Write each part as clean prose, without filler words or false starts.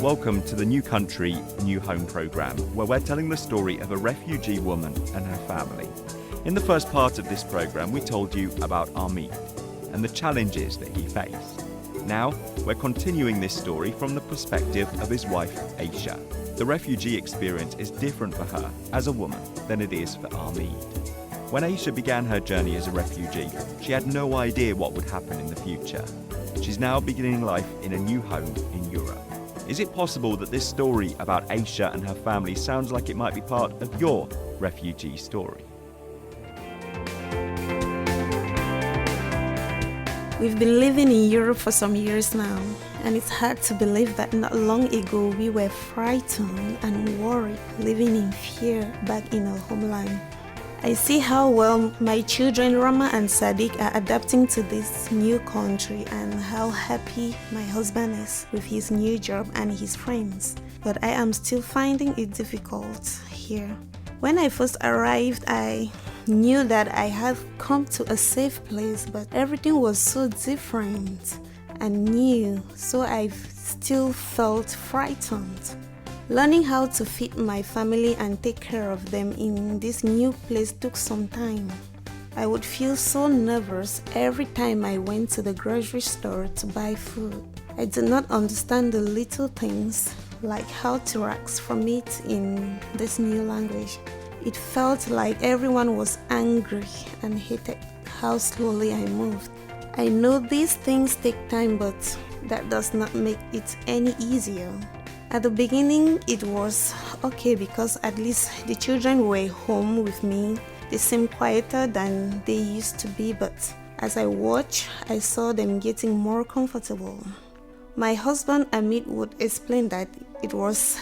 Welcome to the New Country, New Home programme, where we're telling the story of a refugee woman and her family. In the first part of this programme, we told you about Amit and the challenges that he faced. Now, we're continuing this story from the perspective of his wife, Aisha. The refugee experience is different for her as a woman than it is for Amit. When Aisha began her journey as a refugee, she had no idea what would happen in the future. She's now beginning life in a new home in Europe. Is it possible that this story about Aisha and her family sounds like it might be part of your refugee story? We've been living in Europe for some years now, and it's hard to believe that not long ago we were frightened and worried, living in fear back in our homeland. I see how well my children Rama and Sadiq are adapting to this new country and how happy my husband is with his new job and his friends. But I am still finding it difficult here. When I first arrived, I knew that I had come to a safe place, but everything was so different and new, so I still felt frightened. Learning how to feed my family and take care of them in this new place took some time. I would feel so nervous every time I went to the grocery store to buy food. I did not understand the little things, like how to ask for meat in this new language. It felt like everyone was angry and hated how slowly I moved. I know these things take time, but that does not make it any easier. At the beginning, it was okay because at least the children were home with me. They seemed quieter than they used to be, but as I watched, I saw them getting more comfortable. My husband Amit would explain that it was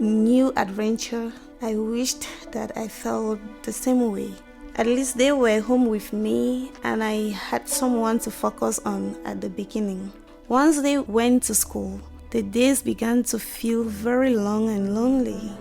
new adventure. I wished that I felt the same way. At least they were home with me and I had someone to focus on at the beginning. Once they went to school, the days began to feel very long and lonely.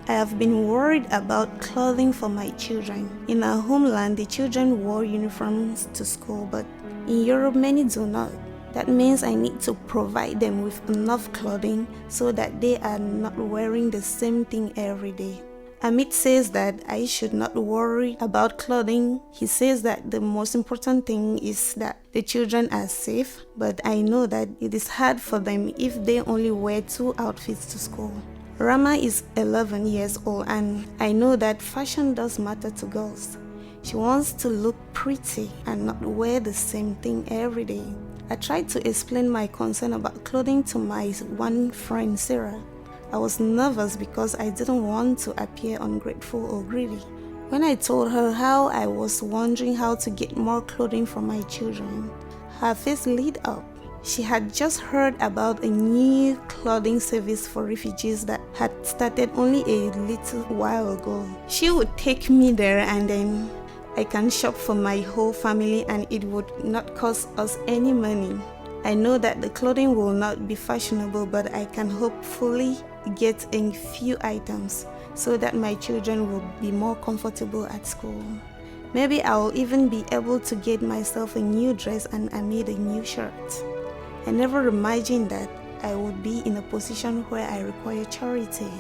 I have been worried about clothing for my children. In our homeland, the children wore uniforms to school, but in Europe, many do not. That means I need to provide them with enough clothing so that they are not wearing the same thing every day. Amit says that I should not worry about clothing. He says that the most important thing is that the children are safe, but I know that it is hard for them if they only wear 2 outfits to school. Rama is 11 years old and I know that fashion does matter to girls. She wants to look pretty and not wear the same thing every day. I tried to explain my concern about clothing to my one friend Sarah. I was nervous because I didn't want to appear ungrateful or greedy. When I told her how I was wondering how to get more clothing for my children, her face lit up. She had just heard about a new clothing service for refugees that had started only a little while ago. She would take me there and then I can shop for my whole family and it would not cost us any money. I know that the clothing will not be fashionable, but I can hopefully get a few items so that my children will be more comfortable at school. Maybe I will even be able to get myself a new dress and I made a new shirt. I never imagined that I would be in a position where I require charity.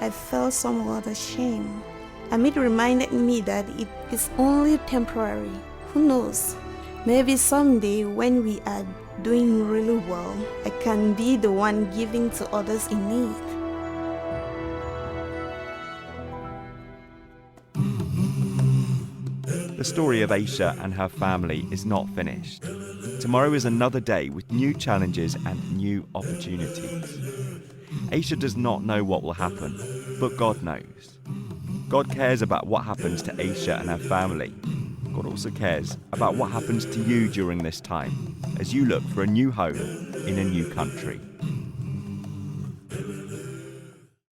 I felt somewhat ashamed. Amit reminded me that it is only temporary. Who knows? Maybe someday when we are doing really well, I can be the one giving to others in need. The story of Aisha and her family is not finished. Tomorrow is another day with new challenges and new opportunities. Aisha does not know what will happen, but God knows. God cares about what happens to Aisha and her family. God also cares about what happens to you during this time as you look for a new home in a new country.